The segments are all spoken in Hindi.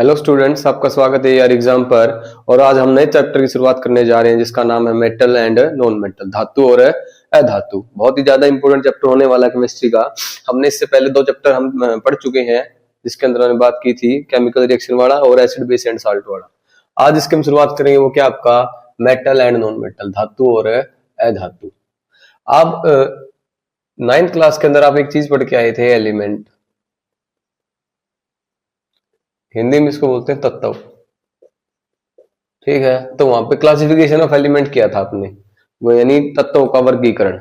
हेलो स्टूडेंट्स, आपका स्वागत है यार एग्जाम पर। और आज हम नए चैप्टर की शुरुआत करने जा रहे हैं जिसका नाम है मेटल एंड नॉन मेटल, धातु और अधातु। बहुत ही ज्यादा इंपॉर्टेंट चैप्टर होने वाला है केमिस्ट्री का। हमने इससे पहले दो चैप्टर हम पढ़ चुके हैं जिसके अंदर हमने बात की थी केमिकल रिएक्शन वाला और एसिड बेस एंड साल्ट वाला। आज इसकी हम शुरुआत करेंगे वो क्या, आपका मेटल एंड नॉन मेटल, धातु और अधातु। आप 9th क्लास के अंदर आप एक चीज पढ़ के आए थे, एलिमेंट। हिंदी में इसको बोलते हैं तत्व। ठीक है, तो वहां पे क्लासिफिकेशन ऑफ एलिमेंट किया था आपने, वो यानी तत्वों का वर्गीकरण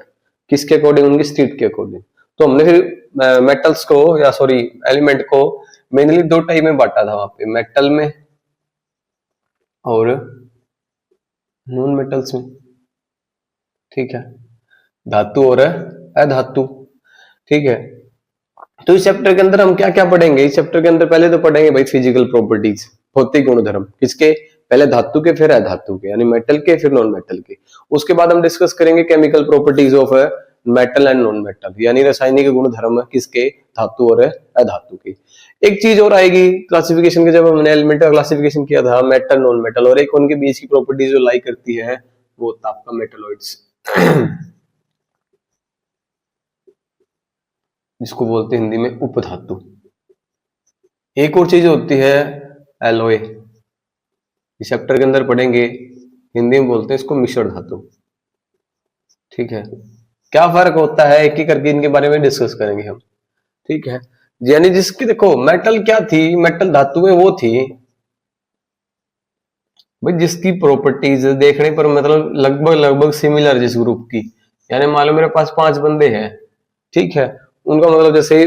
किसके अकॉर्डिंग, उनकी स्टेट के अकॉर्डिंग। तो हमने फिर मेटल्स को या सॉरी एलिमेंट को मेनली दो टाइप में बांटा था वहां पे, मेटल में और नॉन मेटल्स में। ठीक है, धातु और अधातु। ठीक है, तो इस चैप्टर के अंदर हम क्या क्या पढ़ेंगे। इस चैप्टर के अंदर पहले तो पढ़ेंगे भाई फिजिकल प्रॉपर्टीज, भौतिक गुणधर्म किसके, पहले धातु के फिर अधातु के, यानी मेटल के फिर नॉन मेटल के। उसके बाद हम डिस्कस करेंगे chemical properties of metal and non metal, यानी रासायनिक गुणधर्म किसके, धातु और अधातु के। एक चीज और आएगी क्लासिफिकेशन के, जब हमने एलिमेंट का क्लासिफिकेशन किया था मेटल नॉन मेटल, और एक उनके बीच की प्रॉपर्टीज जो लाई करती है वो होता आपका मेटलॉइड्स जिसको बोलते हैं हिंदी में उपधातु। एक और चीज होती है एलॉय, इस चैप्टर के अंदर पढ़ेंगे, हिंदी में बोलते हैं इसको मिश्र धातु। ठीक है, क्या फर्क होता है एक ही करके इनके बारे में डिस्कस करेंगे हम। ठीक है, यानी जिसकी देखो मेटल क्या थी, मेटल धातु में वो थी भाई जिसकी प्रॉपर्टीज देखने पर मतलब लगभग लगभग सिमिलर, जिस ग्रुप की, यानी मान लो मेरे पास 5 बंदे हैं। ठीक है, उनका मतलब जैसे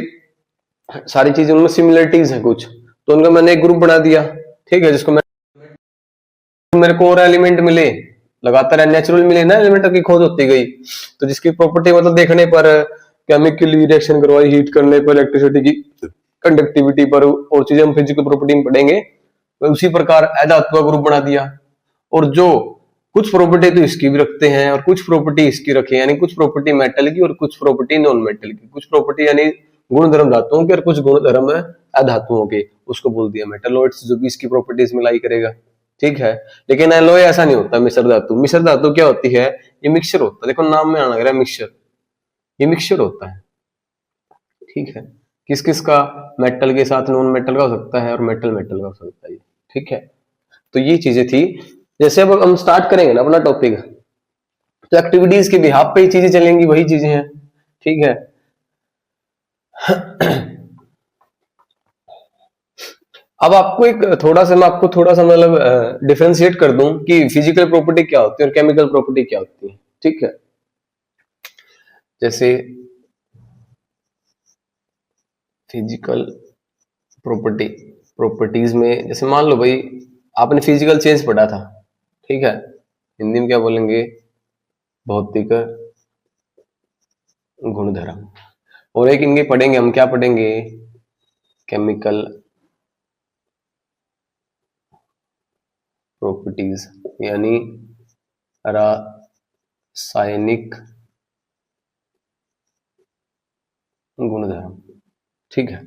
सारी चीजें उनमें सिमिलरिटीज है कुछ, तो उनका मैंने एक ग्रुप बना दिया। ठीक है, जिसको मैं मेरे को और एलिमेंट मिले, लगातार नेचुरल मिले ना, एलिमेंट की खोज होती गई, तो जिसकी प्रॉपर्टी मतलब देखने पर केमिकली रिएक्शन करवाई, हीट करने पर इलेक्ट्रिसिटी की कंडक्टिविटी पर, और चीजें हम फिजिकल प्रॉपर्टी में पढ़ेंगे। तो उसी प्रकार अधातु का ग्रुप बना दिया, और जो कुछ प्रॉपर्टी तो इसकी भी रखते हैं और कुछ प्रॉपर्टी इसकी रखे, यानी कुछ प्रॉपर्टी मेटल की और कुछ प्रॉपर्टी नॉन मेटल की, कुछ प्रॉपर्टी यानी गुणधर्म धातुओं के और कुछ गुणधर्म अधातुओं के, उसको बोल दिया मेटलॉइड्स, जो भी इसकी प्रॉपर्टीज में लाई करेगा। ठीक है, लेकिन एलॉय ऐसा नहीं होता। मिश्र धातु, मिश्र धातु क्या होती है, ये मिक्सचर होता है। देखो नाम में आना लग रहा है मिक्सचर, ये मिक्सचर होता है। ठीक है, किस किस का, मेटल के साथ नॉन मेटल का हो सकता है और मेटल मेटल का हो सकता है। ठीक है, तो ये चीजें थी। जैसे अब हम स्टार्ट करेंगे ना अपना टॉपिक, तो एक्टिविटीज के बिहाफ पे ही चीजें चलेंगी, वही चीजें हैं। ठीक है अब आपको एक थोड़ा सा, मैं आपको थोड़ा सा मतलब डिफरेंशिएट कर दूं कि फिजिकल प्रॉपर्टी क्या होती है और केमिकल प्रॉपर्टी क्या होती है। ठीक है, जैसे फिजिकल प्रॉपर्टी, प्रॉपर्टीज में जैसे मान लो भाई आपने फिजिकल चेंज पढ़ा था। ठीक है, हिंदी में क्या बोलेंगे, भौतिक गुणधर्म। और एक इनके पढ़ेंगे हम, क्या पढ़ेंगे, केमिकल प्रॉपर्टीज, यानी रासायनिक गुणधर्म। ठीक है,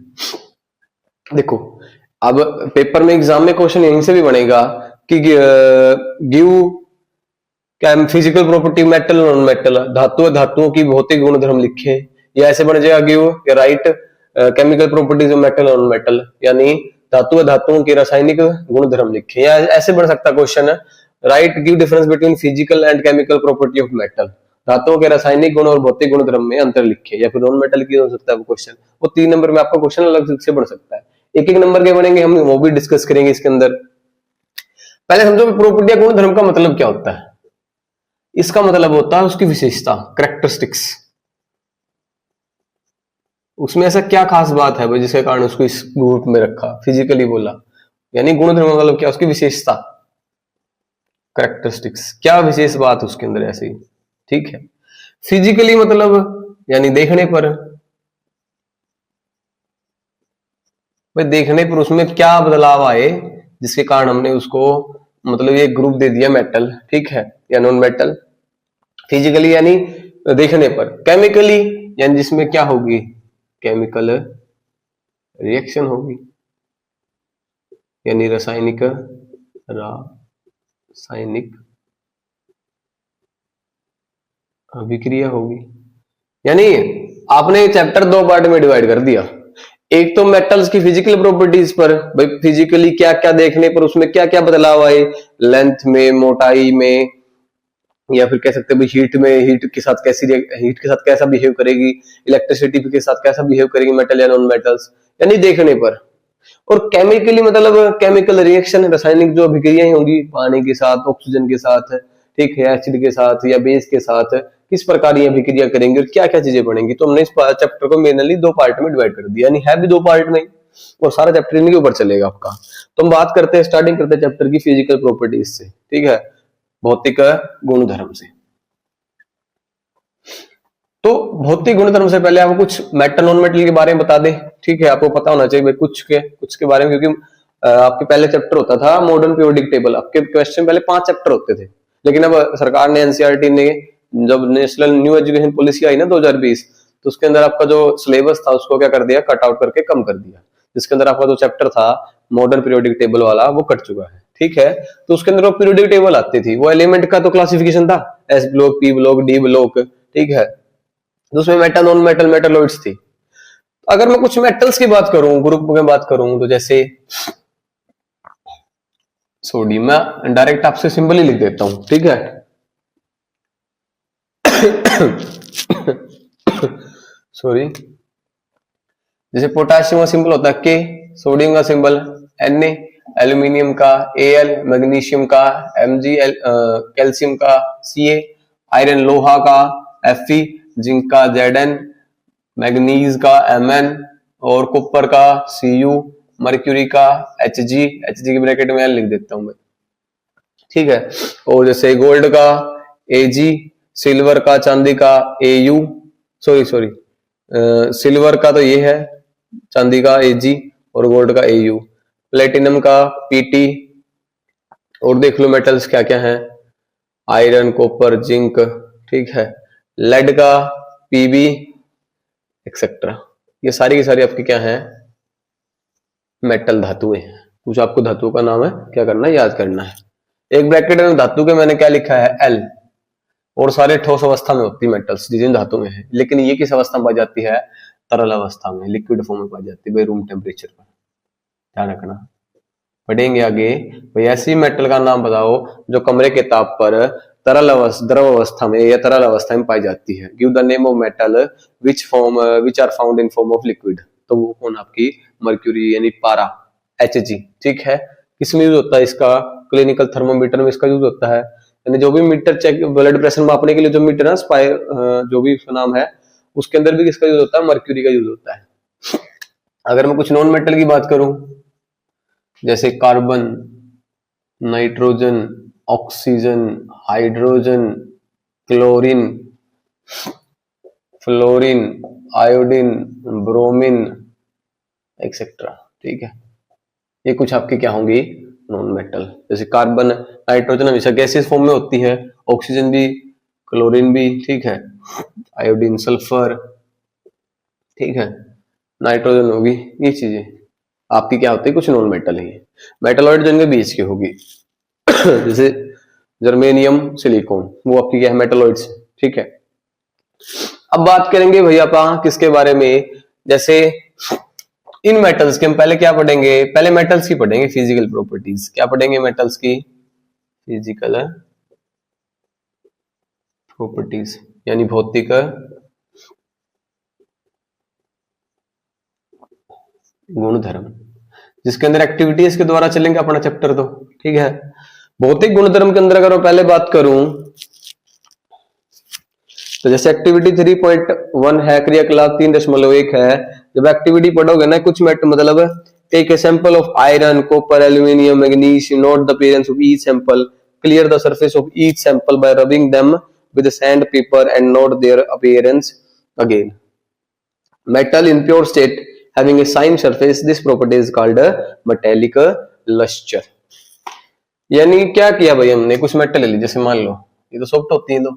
देखो अब पेपर में एग्जाम में क्वेश्चन यहीं से भी बनेगा कि give physical property metal non metal, धातु धातुओं की भौतिक गुणधर्म लिखे, या ऐसे बन जाएगा give right chemical properties of metal non metal, यानी धातु धातुओं के रासायनिक गुणधर्म लिखे। या ऐसे बन सकता question, right give difference between physical and chemical property of metal, धातुओं के रासायनिक गुण और भौतिक गुणधर्म में अंतर लिखे। या फिर नॉन मेटल की हो सकता है वो क्वेश्चन, वो 3 नंबर में आपका क्वेश्चन अलग से बढ़ सकता है। एक एक नंबर के बनेंगे हम, वो भी डिस्कस करेंगे इसके अंदर। पहले समझो प्रॉपर्टी या गुणधर्म का मतलब क्या होता है। इसका मतलब होता है उसकी विशेषता, करेक्टरिस्टिक्स। उसमें ऐसा क्या खास बात है भाई जिसके कारण उसको इस ग्रुप में रखा, फिजिकली बोला, यानी गुणधर्म मतलब क्या, उसकी विशेषता, करेक्टरिस्टिक्स, क्या विशेष बात उसके अंदर ऐसी। ठीक है, फिजिकली मतलब यानी देखने पर, भाई देखने पर उसमें क्या बदलाव आए जिसके कारण हमने उसको मतलब ये ग्रुप दे दिया मेटल। ठीक है, या नॉन मेटल। फिजिकली यानी देखने पर, केमिकली यानी जिसमें क्या होगी, केमिकल रिएक्शन होगी, यानी रासायनिक अभिक्रिया होगी। यानी आपने चैप्टर दो पार्ट में डिवाइड कर दिया। एक तो मेटल्स की फिजिकल प्रॉपर्टीज पर, भाई फिजिकली क्या क्या देखने पर उसमें क्या क्या बदलाव आए, लेंथ में, मोटाई में, या फिर कह सकते हैं हीट में, हीट के साथ कैसा बिहेव करेगी, इलेक्ट्रिसिटी के साथ कैसा बिहेव करेगी मेटल या नॉन मेटल्स, यानी देखने पर। और केमिकली मतलब केमिकल रिएक्शन, रासायनिक जो अभिक्रियाएं होंगी पानी के साथ, ऑक्सीजन के साथ, ठीक है, एसिड के साथ या बेस के साथ, किस प्रकार ये अभिक्रिया करेंगे और क्या क्या चीजें बनेंगी। तो हमने इस चैप्टर को मेनली दो पार्ट में डिवाइड कर दिया, यानी है भी दो पार्ट में, और सारा चैप्टर इनके ऊपर चलेगा आपका। तो हम बात करते हैं, स्टार्टिंग करते हैं चैप्टर की फिजिकल प्रॉपर्टीज से, ठीक है, भौतिक गुणधर्म से। तो भौतिक गुणधर्म से पहले आपको कुछ मेटल नॉन मेटल के बारे में बता दे, ठीक है, आपको पता होना चाहिए कुछ के बारे में, क्योंकि आपके पहले चैप्टर होता था मॉडर्न पीरियोडिक टेबल, आपके क्वेश्चन पहले 5 चैप्टर होते थे, लेकिन अब सरकार ने, एनसीईआरटी ने, जब नेशनल न्यू एजुकेशन पॉलिसी आई ना 2020, तो उसके अंदर आपका जो सिलेबस था उसको क्या कर दिया, कट आउट करके कम कर दिया, जिसके अंदर आपका जो चैप्टर था मॉडर्न पीरियोडिक टेबल वाला वो कट चुका है, ठीक है। तो उसके अंदर वो पीरियोडिक टेबल आती थी, वो एलिमेंट का तो क्लासिफिकेशन था, S block, P block, D block, ठीक है, तो उसमें मेटल नॉन मेटल मेटलॉइड्स थी। अगर मैं कुछ मेटल्स की बात करूं, ग्रुप में बात करूं, तो जैसे सोडियम, मैं डायरेक्ट आपसे सिंबल ही लिख देता हूं, ठीक है। सॉरी, जैसे पोटाशियम का सिंबल होता है के, सोडियम का सिंबल Na, एल्यूमिनियम का Al, मैग्नीशियम का Mg, कैल्शियम का Ca, आयरन लोहा का Fe, जिंक का Zn, मैग्नीज का Mn, और कॉपर का Cu, मर्क्यूरी का Hg की ब्रैकेट में लिख देता हूं मैं, ठीक है। और जैसे गोल्ड का Ag, सिल्वर का, चांदी का Au, सॉरी सिल्वर का तो ये है, चांदी का Ag और गोल्ड का Au, प्लेटिनम का Pt, और देख लो मेटल्स क्या क्या हैं, आयरन, कॉपर, जिंक, ठीक है, लेड का Pb, एक्सेट्रा। ये सारी की सारी आपकी क्या है, मेटल धातुएं हैं। कुछ आपको धातुओं का नाम है क्या करना है, याद करना है। एक ब्रैकेट में धातु के मैंने क्या लिखा है, L, और सारे ठोस अवस्था में होती है मेटल्स जिन धातु में है, लेकिन ये किस अवस्था में पाई जाती है, तरल अवस्था में, लिक्विड फॉर्म में पाई जाती है, भाई रूम टेम्परेचर पर, ध्यान रखना। पढ़ेंगे आगे, भाई ऐसी मेटल का नाम बताओ जो कमरे के ताप पर द्रव अवस्था में या तरल अवस्था में पाई जाती है। Give the name of metal which are found in form of liquid. तो वो कौन, आपकी मर्क्यूरी यानी पारा, Hg, ठीक है। किसमें यूज होता है इसका, क्लिनिकल थर्मोमीटर में इसका यूज होता है, यानी जो भी मीटर चेक, ब्लड प्रेशर मापने के लिए जो मीटर है, जो भी उसका नाम है, उसके अंदर भी किसका यूज होता है, मर्क्यूरी का यूज होता है। अगर मैं कुछ नॉन मेटल की बात करूं, जैसे carbon, nitrogen, oxygen, hydrogen, chlorine, fluorine, iodine, bromine, etcetera, ठीक है। ये कुछ आपके क्या होंगी, नॉन मेटल। जैसे कार्बन, नाइट्रोजन हमेशा गैसेस फॉर्म में होती है, ऑक्सीजन भी, क्लोरीन भी, ठीक है, आयोडीन, सल्फर, ठीक है, नाइट्रोजन होगी, ये चीजें आपकी क्या होती है, कुछ नॉन मेटल है। मेटलॉइड जो इनके बीच की होगी जैसे जर्मेनियम, सिलिकॉन, वो आपकी क्या है, मेटलॉइड्स, ठीक है। अब बात करेंगे भैया आप किसके बारे में, जैसे इन मेटल्स के हम पहले क्या पढ़ेंगे, पहले मेटल्स की पढ़ेंगे फिजिकल प्रॉपर्टीज। क्या पढ़ेंगे, मेटल्स की फिजिकल प्रॉपर्टीज, यानी भौतिक गुणधर्म, जिसके अंदर एक्टिविटीज के द्वारा चलेंगे अपना चैप्टर, तो ठीक है। भौतिक गुणधर्म के अंदर अगर पहले बात करूं, तो जैसे एक्टिविटी 3.1 है, क्रियाकलाप 3.1 है। जब एक्टिविटी पढ़ोगे ना, कुछ मतलब take a sample of iron, copper, aluminium, magnesium, note the appearance of each sample, clear the surface of each sample by rubbing them with sand paper and note their appearance again. Metal in pure state having a shine surface, this property is called metallic luster। यानी क्या किया भाई, हमने कुछ मेटल ले ली, जैसे मान लो ये तो सॉफ्ट होती है, तो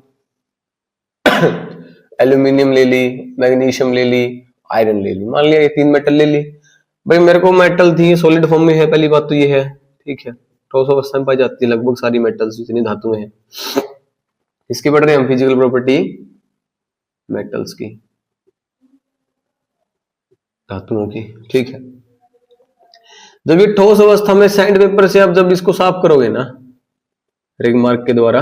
एल्यूमिनियम ले ली, मैग्नीशियम ले ली, आयरन ले ली, मान लिया ये 3 मेटल ले ली। भाई मेरे को मेटल थी सॉलिड फॉर्म में है, पहली बात तो ये है, ठीक है। ठोस अवस्था में पाई जाती है लगभग सारी मेटल्स जितनी धातुएं हैं। इसकी पढ़ रहे हैं हम फिजिकल प्रॉपर्टी मेटल्स की, धातुओं की, ठीक है। जब ये ठोस अवस्था में सैंड पेपर से आप जब इसको साफ करोगे ना रिंग मार्क के द्वारा,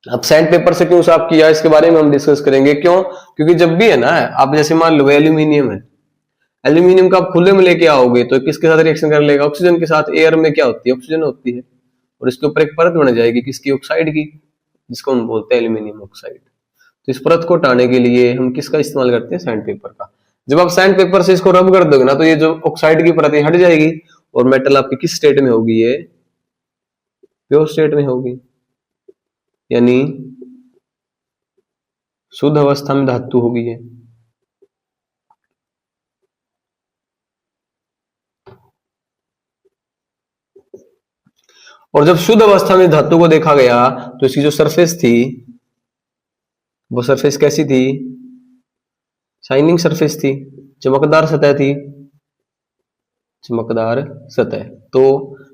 अब सैंड पेपर से क्यों साफ किया इसके बारे में हम डिस्कस करेंगे। क्यों? क्योंकि जब भी है ना, आप जैसे मान लो एल्यूमिनियम है, एल्यूमिनियम का आप खुले में लेके आओगे तो किसके साथ रिएक्शन कर लेगा? ऑक्सीजन के साथ। एयर में क्या होती है? ऑक्सीजन होती है, और इसके ऊपर एक परत बन जाएगी किसकी? ऑक्साइड की, जिसको हम बोलते हैं एल्यूमिनियम ऑक्साइड। तो इस परत को हटाने के लिए हम किसका इस्तेमाल करते हैं? सैंड पेपर का। जब आप सैंड पेपर से इसको रब कर दोगे ना, तो ये जो ऑक्साइड की परत हट जाएगी, और मेटल आपकी किस स्टेट में होगी? ये प्योर स्टेट में होगी, यानी शुद्ध अवस्था में धातु होगी ये। और जब शुद्ध अवस्था में धातु को देखा गया तो इसकी जो सरफेस थी वो सरफेस कैसी थी? शाइनिंग सरफेस थी, चमकदार सतह थी, चमकदार सतह। तो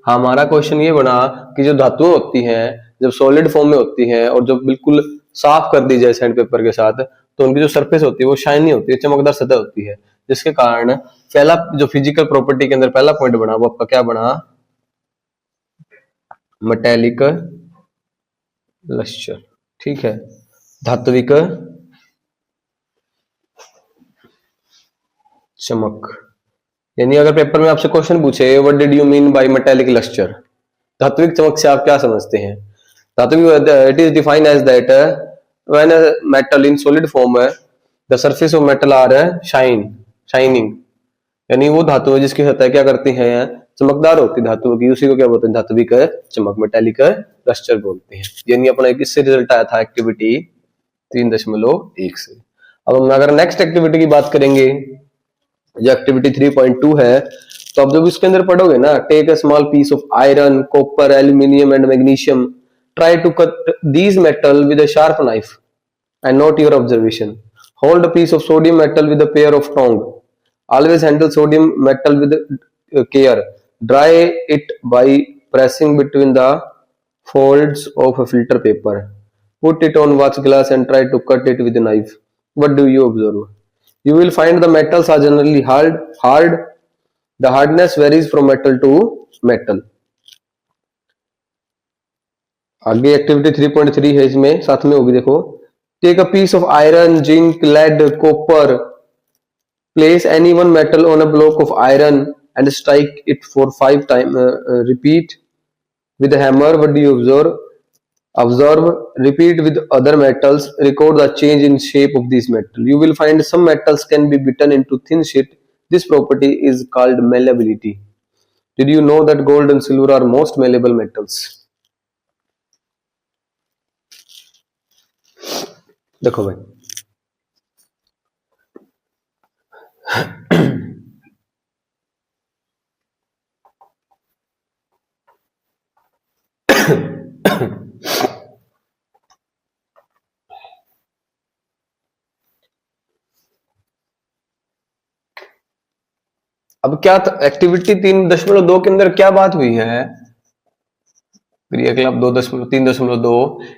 हमारा क्वेश्चन ये बना कि जो धातुएं होती हैं जब सॉलिड फॉर्म में होती हैं और जब बिल्कुल साफ कर दी जाए सैंड पेपर के साथ, तो उनकी जो सरफेस होती है वो शाइनी होती है, चमकदार सतह होती है, जिसके कारण पहला जो फिजिकल प्रॉपर्टी के अंदर पहला पॉइंट बना वो आपका क्या बना? मेटेलिक लस्टर, ठीक है, धात्विक चमक। यानी अगर पेपर में आपसे क्वेश्चन पूछे what did you mean by metallic lustre, धात्विक चमक से आप क्या समझते हैं? धात्विक, it is defined as that when a metal in solid form the surface of metal are shining, यानी वो धातु है जिसकी सतह क्या करती है? चमकदार होती धातुओं की, उसी को क्या बोलते हैं? धात्विक चमक, मेटेलिक लस्टर बोलते हैं। यानी अपना किससे रिजल्ट आया था? एक्टिविटी 3.1 से। अब हम अगर नेक्स्ट एक्टिविटी की बात करेंगे, जो एक्टिविटी 3.2 है, तो अब जब इसके अंदर पढ़ोगे ना, take a small piece of iron, copper, aluminium and magnesium, try to cut these metal with a sharp knife and note your observation. Hold a piece of sodium metal with a pair of tong, always handle sodium metal with care, dry it by pressing between the folds of a filter paper, put it on watch glass and try to cut it with a knife. What do you observe? You will find the metals are generally hard. The hardness varies from metal to metal. आगे एक्टिविटी 3.3 है, इसमें साथ में होगी, देखो। Take a piece of iron, zinc, lead, copper, place any one metal on a block of iron and strike it for 5 times. Repeat with a hammer. What do you observe? Repeat with other metals. Record the change in shape of these metals. You will find some metals can be beaten into thin sheet. This property is called malleability. Did you know that gold and silver are most malleable metals? देखो भाई, अब क्या एक्टिविटी 3.2 के अंदर क्या बात हुई है? क्रियाकलाप 3.2,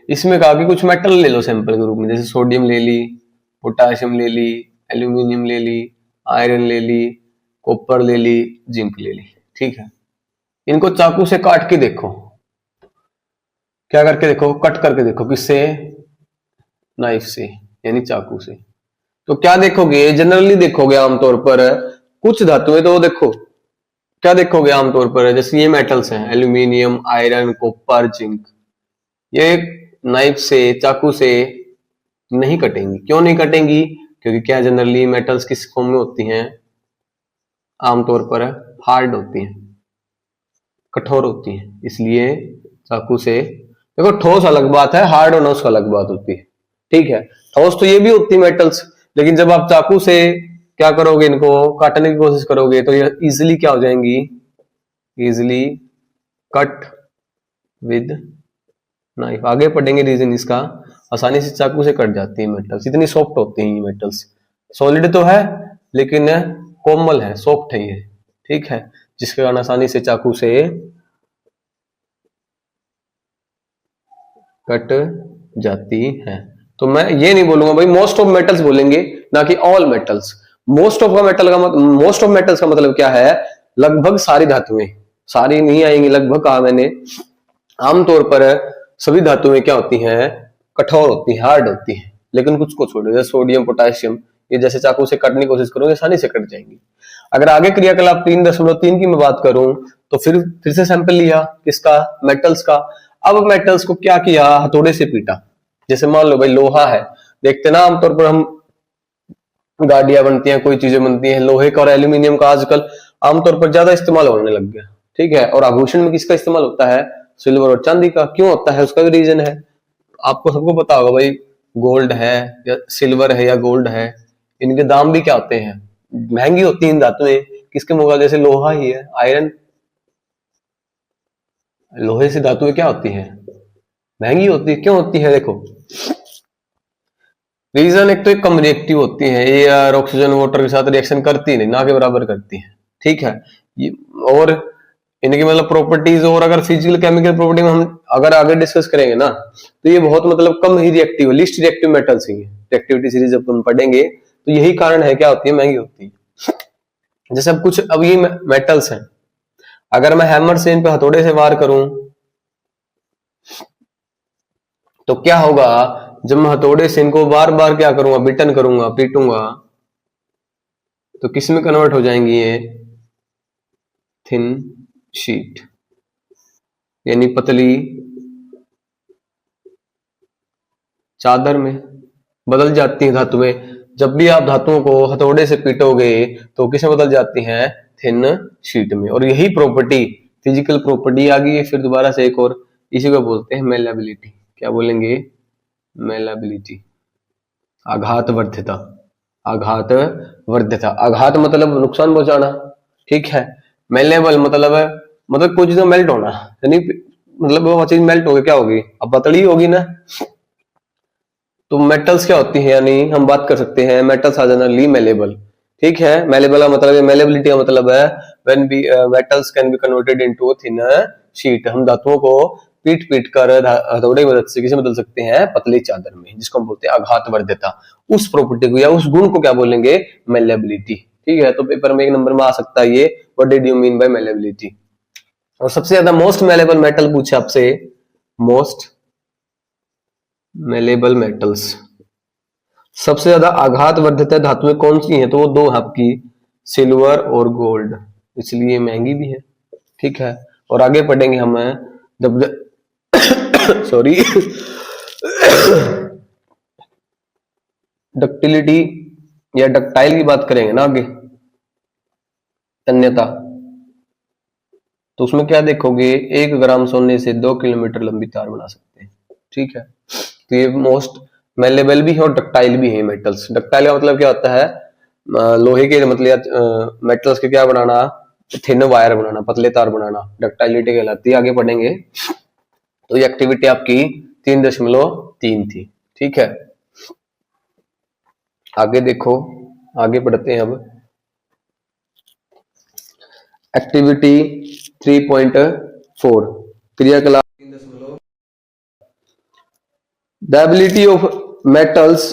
इसमें कहा कि कुछ मेटल ले लो सैंपल के रूप में, जैसे सोडियम ले ली, पोटाशियम ले ली, एल्यूमिनियम ले ली, आयरन ले ली, कॉपर ले ली, जिंक ले ली, ठीक है। इनको चाकू से काट के देखो, क्या करके देखो? कट करके देखो, किससे? नाइफ से, यानी चाकू से। तो क्या देखोगे? जनरली देखोगे आमतौर पर कुछ धातुएं, तो देखो क्या देखोगे आमतौर पर, जैसे ये मेटल्स हैं एल्यूमिनियम, आयरन, कॉपर, जिंक, ये नाइफ से, चाकू से नहीं कटेंगी। क्यों नहीं कटेंगी? क्योंकि क्या जनरली मेटल्स किस फॉर्म में होती हैं? आमतौर पर हार्ड होती हैं, कठोर होती हैं, इसलिए चाकू से। देखो ठोस अलग बात है, हार्ड होना उसका अलग बात होती है, ठीक है। ठोस तो ये भी होती है मेटल्स, लेकिन जब आप चाकू से क्या करोगे, इनको काटने की कोशिश करोगे, तो ये इजिली क्या हो जाएंगी? Easily cut with knife. आगे पढ़ेंगे रीजन इसका, आसानी से चाकू से कट जाती है मेटल्स, इतनी सॉफ्ट होती हैं ये मेटल्स। सॉलिड तो है लेकिन कोमल है, सॉफ्ट है ये, ठीक है, जिसके कारण आसानी से चाकू से कट जाती है। तो मैं ये नहीं बोलूंगा भाई मोस्ट ऑफ मेटल्स बोलेंगे, ना कि all metals. Most of metals का मतलब क्या है, लगभग सारी धातुएं, सारी नहीं आएंगी, लगभग कहा मैंने। आमतौर पर सभी धातुएं क्या होती हैं, कठोर होती है, हार्ड होती है, लेकिन कुछ को छोड़, जैसे सोडियम, पोटेशियम, ये जैसे चाकू से काटने की कोशिश करोगे आसानी से कट जाएंगी। अगर आगे क्रियाकलाप 3.3 की मैं बात करूं, तो फिर से सैंपल लिया किसका, मेटल्स का। अब मेटल्स को क्या किया, हथौड़े से पीटा। जैसे मान लो भाई लोहा है, देखते ना आमतौर पर हम गाड़ियां बनती हैं, कोई चीजें बनती हैं, लोहे का और एल्यूमिनियम का आजकल आमतौर पर ज्यादा इस्तेमाल होने लग गया, ठीक है। और आभूषण में किसका इस्तेमाल होता है, सिल्वर और चांदी का। क्यों होता है, उसका भी रीजन है, आपको सबको पता होगा भाई, गोल्ड है या सिल्वर है या गोल्ड है, इनके दाम भी क्या होते हैं, महंगी होती है इन धातुएं। किसके मुकाबले, जैसे लोहा ही है, आयरन, लोहे से धातुएं क्या होती है, महंगी होती है। क्यों होती है, देखो रीजन, एक तो एक कम रिएक्टिव होती है, एयर ऑक्सीजन वाटर के साथ रिएक्शन करती नहीं, ना के बराबर करती है, ठीक है। ये और इनकी मतलब प्रॉपर्टीज, और अगर फिजिकल केमिकल प्रॉपर्टी में हम अगर आगे डिस्कस करेंगे ना, तो ये बहुत मतलब कम ही रिएक्टिव, लिस्ट रिएक्टिव मेटल्स ही है। रिएक्टिविटी सीरीज जब तुम पढ़ेंगे तो यही कारण है, क्या होती है, महंगी होती है। जैसे अब ये मेटल्स हैं, अगर मैं हैमर से इन पे हथौड़े से वार करूं तो क्या होगा, जब मैं हथौड़े से इनको बार बार क्या करूंगा, बिटन करूंगा, पीटूंगा, तो किस में कन्वर्ट हो जाएंगी ये, थिन शीट, यानी पतली चादर में बदल जाती हैं धातुएं। जब भी आप धातुओं को हथौड़े से पीटोगे तो किसमें बदल जाती हैं, थिन शीट में। और यही प्रॉपर्टी, फिजिकल प्रॉपर्टी आ गई है फिर दोबारा से एक और, इसी को बोलते हैं मेलेबिलिटी। क्या बोलेंगे, मेलेबिलिटी, आघात वर्ध्यता। आघात वर्ध्यता, आघात मतलब नुकसान पहुंचाना, ठीक है। मेलेबल मतलब कोई चीज मेल्ट होना, यानी मतलब वो चीज मेल्ट होगी, क्या होगी, अब पतली होगी ना। तो मेटल्स क्या होती है, यानी हम बात कर सकते हैं मेटल्स आर जनरली मेलेबल, ठीक है। मेलेबल का मतलब, मेलेबिलिटी का मतलब है when be metals can be converted into thin sheet. हम धातुओं को पीट पीट कर हथौड़े की मदद से किसे बदल सकते हैं, पतली चादर में, जिसको हम बोलते हैं आघात वर्ध्यता। उस प्रॉपर्टी को या उस गुण को क्या बोलेंगे, मेलेबिलिटी, ठीक है। तो पेपर में एक नंबर में आ सकता है ये, what did you mean bye malleability. और सबसे ज्यादा मोस्ट मेलेबल मेटल पूछे आपसे, मोस्ट मेलेबल मेटल्स, सबसे ज्यादा आघात वर्धित धातुएं कौन सी हैं, तो वो दो है आपकी, सिल्वर और गोल्ड, इसलिए महंगी भी है, ठीक है। और आगे पढ़ेंगे हम जब सॉरी डक्टिलिटी या डक्टाइल की बात करेंगे ना आगे, तन्यता, तो उसमें क्या देखोगे, 1 ग्राम सोने से 2 किलोमीटर लंबी तार बना सकते हैं, ठीक है। तो ये मोस्ट मेलेबल भी है और डक्टाइल भी है मेटल्स। डक्टाइल का मतलब क्या होता है, लोहे के मतलब मेटल्स के क्या बनाना, थिन वायर बनाना, पतले तार बनाना, डक्टाइलिटी कहलाती है। आगे पढ़ेंगे। तो ये एक्टिविटी आपकी 3.3 थी, ठीक है। आगे देखो, आगे पढ़ते हैं अब एक्टिविटी 3.4, क्रियाकलाप 3.4। The ability of metals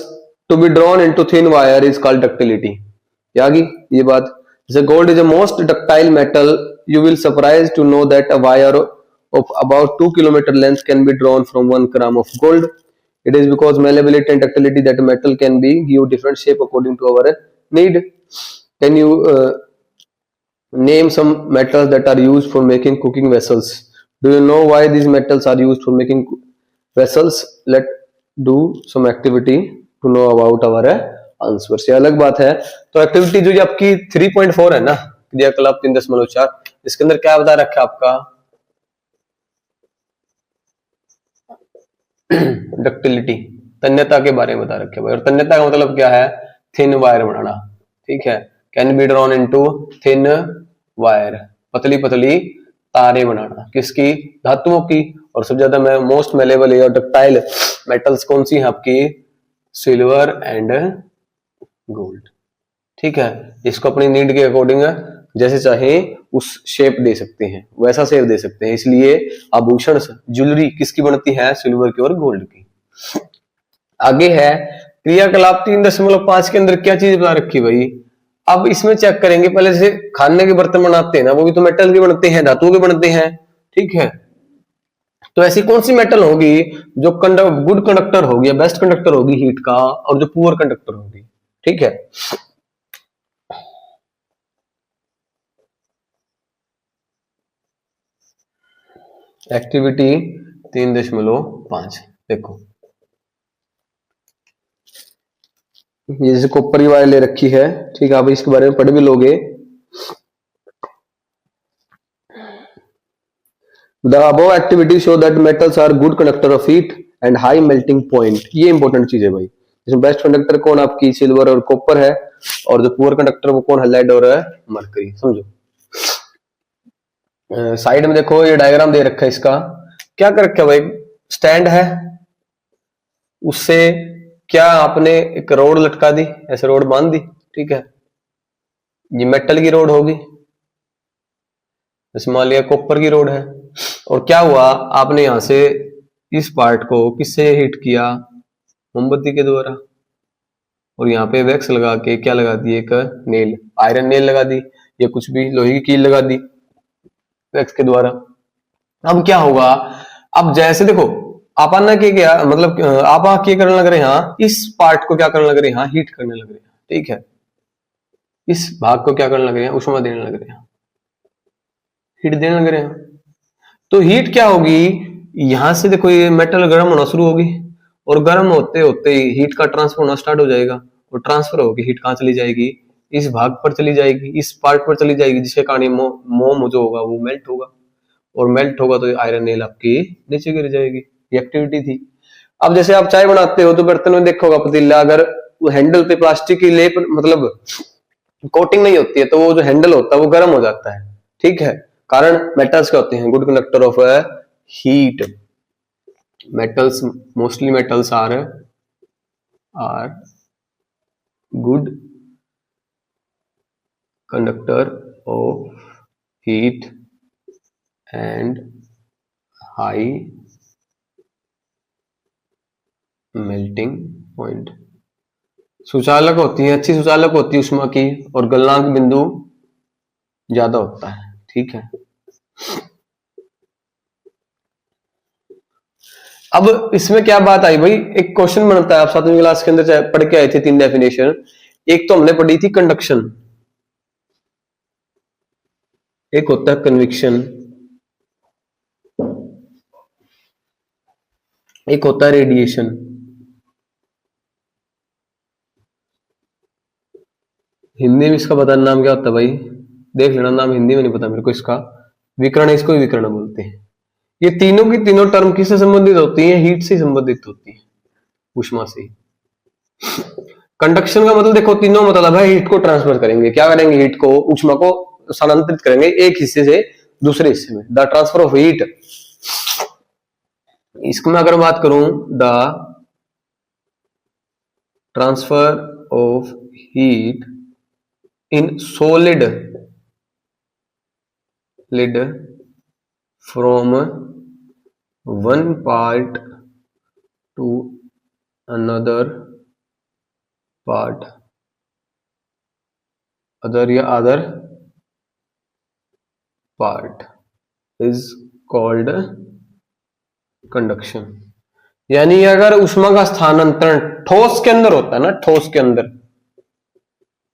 to be drawn into thin wire is called ductility. यागी ये बात, जैसे gold is a most ductile metal, you will surprised to know that a wire of about 2 kilometer length can be drawn from 1 gram of gold. It is because malleability and ductility that metal can be give different shape according to our need. Can you name some metals that are used for making cooking vessels? Do you know why these metals are used for making vessels? Let do some activity to know about our answers। ये अलग बात है। तो एक्टिविटी जो ये आपकी 3.4 है ना, क्रियाकलाप 3.4, इसके अंदर क्या बता रखा है आपका, डक्टिलिटी, तन्यता के बारे में बता रखे भाई। और तन्यता का मतलब क्या है, थिन वायर बनाना, ठीक है। Can be drawn into thin wire, पतली पतली तारे बनाना, किसकी, धातुओं की। और सबसे ज्यादा में मोस्ट मेलेबल या डक्टाइल मेटल्स कौन सी है आपकी, सिल्वर एंड गोल्ड, ठीक है, इसको अपनी नीड के अकॉर्डिंग जैसे चाहे उस शेप दे सकते हैं, वैसा शेप दे सकते हैं। इसलिए आभूषण ज्वेलरी किसकी बनती है, सिल्वर की और गोल्ड की। आगे है क्रियाकलाप 3.5 के अंदर क्या चीज बता रखी भाई। अब इसमें चेक करेंगे पहले, जैसे खाने के बर्तन बनाते हैं ना, वो भी तो मेटल के बनते हैं, धातुओं के बनते हैं, ठीक है। तो ऐसी कौन सी मेटल होगी जो गुड कंडक्टर होगी या बेस्ट कंडक्टर होगी हीट का, और जो पुअर कंडक्टर होगी, ठीक है। एक्टिविटी 3.5 देखो, ये जैसे कॉपर की वायर ले रखी है, ठीक है, आप इसके बारे में पढ़ भी लोगे। The above activities show that metals are good conductor of heat and high melting point। ये इंपॉर्टेंट चीज है भाई। इसमें बेस्ट कंडक्टर कौन आपकी सिल्वर और कॉपर है, और जो पुअर कंडक्टर वो कौन है, लेड और मरकरी। समझो साइड में देखो ये डायग्राम दे रखा है, इसका क्या कर रखा है भाई, स्टैंड है, उससे क्या आपने एक रोड लटका दी, ऐसे रोड बांध दी, ठीक है। ये मेटल की रोड होगी, जैसे मान लिया कॉपर की रोड है, और क्या हुआ, आपने यहां से इस पार्ट को किससे हीट किया, मोमबत्ती के द्वारा, और यहाँ पे वैक्स लगा के क्या लगा दी, एक नेल, आयरन नेल लगा दी, या कुछ भी लोहे की कील लगा दी वैक्स के द्वारा। अब क्या होगा, अब जैसे देखो आप आना के क्या मतलब, आप क्या करने लग रहे हैं यहाँ, इस पार्ट को क्या करने लग रहे हैं यहाँ, हीट करने लग रहे हैं, ठीक है। इस भाग को क्या करने लग रहे हैं, उष्मा देने लग रहे हैं, हीट देने लग रहे हैं। तो हीट क्या होगी, यहां से देखो ये मेटल गर्म होना शुरू होगी, और गर्म होते होते ही हीट का ट्रांसफर होना स्टार्ट हो जाएगा, और ट्रांसफर होगी हीट कहां चली जाएगी, इस भाग पर चली जाएगी, इस पार्ट पर चली जाएगी, जिसके कारण मोम जो होगा वो मेल्ट होगा, और मेल्ट होगा तो आयरन नेल आपकी नीचे गिर जाएगी। ये एक्टिविटी थी। अब जैसे आप चाय बनाते हो तो बर्तन में देखोगा पतीला, अगर वो हैंडल पे प्लास्टिक की लेप मतलब कोटिंग नहीं होती है, तो वो जो हैंडल होता है वो गर्म हो जाता है, ठीक है। कारण मेटल्स क्या होते हैं, good conductor of heat. Metals, mostly metals are good conductor of heat and high melting point. सुचालक होती है, अच्छी सुचालक होती है उष्मा की, और गलनांक बिंदु ज्यादा होता है, ठीक है। अब इसमें क्या बात आई भाई, एक क्वेश्चन बनता है, आप 7वीं क्लास के अंदर पढ़ के आए थे 3 डेफिनेशन। एक तो हमने पढ़ी थी कंडक्शन, एक होता है कन्विक्शन, एक होता है रेडिएशन। हिंदी में इसका पता नाम क्या होता है भाई, देख लेना, नाम हिंदी में नहीं पता मेरे को इसका, विकर्ण, इसको ही विकर्ण बोलते हैं। ये तीनों की तीनों टर्म किससे संबंधित होती हैं, हीट से संबंधित होती है, उष्मा से। कंडक्शन का मतलब देखो, तीनों मतलब है हीट को ट्रांसफर करेंगे, क्या करेंगे, हीट को, उष्मा को स्थानांतरित करेंगे एक हिस्से से दूसरे हिस्से में, द ट्रांसफर ऑफ हीट। इसको मैं अगर बात करूं, the transfer of heat in solid lid from one part to another part, other part is called conduction। यानी अगर उष्मा का स्थानांतरण ठोस के अंदर होता है ना, ठोस के अंदर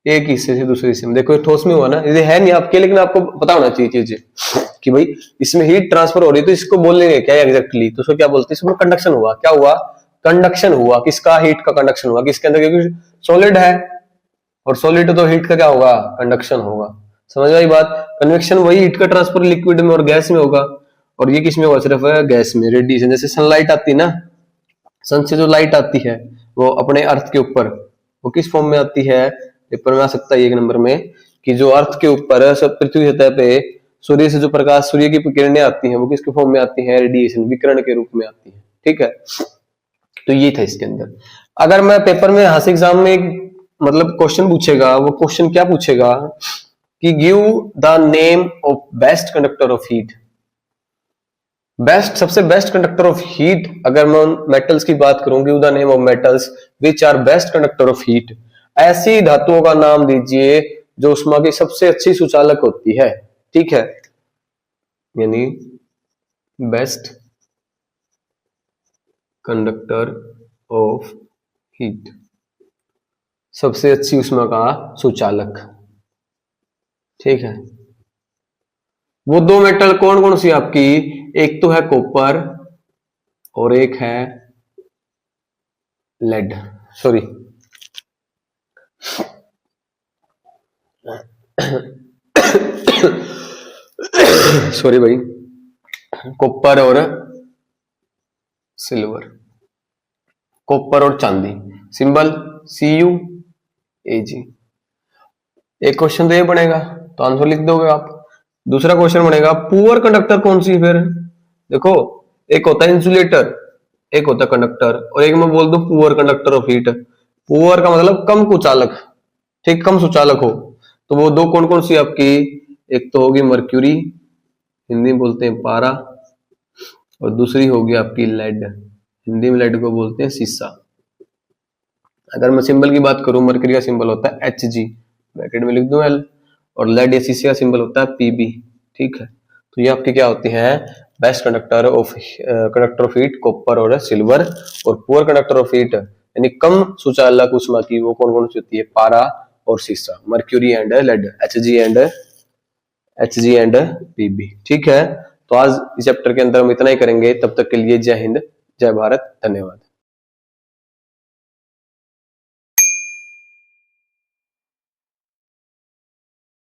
एक हिस्से से दूसरे हिस्से में, देखो ठोस में हुआ ना, ये है नहीं आपके, लेकिन आपको पता होना चाहिए चीजें कि भाई इसमें हीट ट्रांसफर हो रही है, तो इसको बोल लेंगे क्या एग्जैक्टली, तो उसको क्या बोलते हैं, इसमें कंडक्शन हुआ। क्या हुआ, कंडक्शन हुआ, किसका, हीट का कंडक्शन हुआ, किसके अंदर, क्योंकि सॉलिड है, और सॉलिड तो हीट का क्या होगा, कंडक्शन होगा। समझ आई बात। कन्वेक्शन वही हीट का ट्रांसफर लिक्विड में और गैस में होगा, और ये किस में होगा, सिर्फ गैस में। रेडिएशन, जैसे सनलाइट आती है ना, सन से जो लाइट आती है वो अपने अर्थ के ऊपर, वो किस फॉर्म में आती है, पेपर में आ सकता है 1 नंबर में, कि जो अर्थ के ऊपर पृथ्वी सतह पे सूर्य से जो प्रकाश, सूर्य की किरणें आती हैं, वो किसके फॉर्म में आती हैं, रेडिएशन, विकिरण के रूप में आती है, ठीक है। तो ये था इसके अंदर। अगर मैं पेपर में हास्य एग्जाम में एक मतलब क्वेश्चन पूछेगा, वो क्वेश्चन क्या पूछेगा कि give the name of best conductor of heat. Best, सबसे बेस्ट कंडक्टर ऑफ हीट, अगर मैं मेटल्स की बात करूं, give the name of metals which are best conductor of heat, ऐसी धातुओं का नाम दीजिए जो उष्मा की सबसे अच्छी सुचालक होती है। ठीक है, यानी बेस्ट कंडक्टर ऑफ हीट, सबसे अच्छी उष्मा का सुचालक। ठीक है, वो दो मेटल कौन कौन सी आपकी, एक तो है कॉपर और एक है लेड, सॉरी सॉरी भाई, कॉपर और सिल्वर, कॉपर और चांदी, सिंबल CuAg। एक क्वेश्चन तो ये बनेगा, तो आंसर लिख दोगे आप। दूसरा क्वेश्चन बनेगा पुअर कंडक्टर कौन सी, फिर देखो एक होता है इंसुलेटर, एक होता है कंडक्टर, और एक मैं बोल दूं poor conductor of heat. Poor का मतलब कम कुचालक, ठीक, कम सुचालक हो, तो वो दो कौन कौन सी आपकी, एक तो होगी मर्क्यूरी, हिंदी में बोलते हैं पारा, और दूसरी होगी आपकी लेड, हिंदी में लेड को बोलते हैं सीसा। अगर मैं सिंबल की बात करूं, मर्क्यूरी का सिंबल होता है Hg, ब्रैकेट में लिख दूं L, और लेड या सीसा का सिंबल होता है Pb। ठीक है, तो ये आपकी क्या होती है, best conductor of heat copper और सिल्वर, और पुअर कंडक्टर ऑफ हीट यानी कम सुचालक उष्मा की वो कौन कौन सी होती है, पारा और सीसा, mercury and lead, Hg and Pb। ठीक है, तो आज इस चैप्टर के अंदर हम इतना ही करेंगे, तब तक के लिए जय हिंद, जय भारत, धन्यवाद।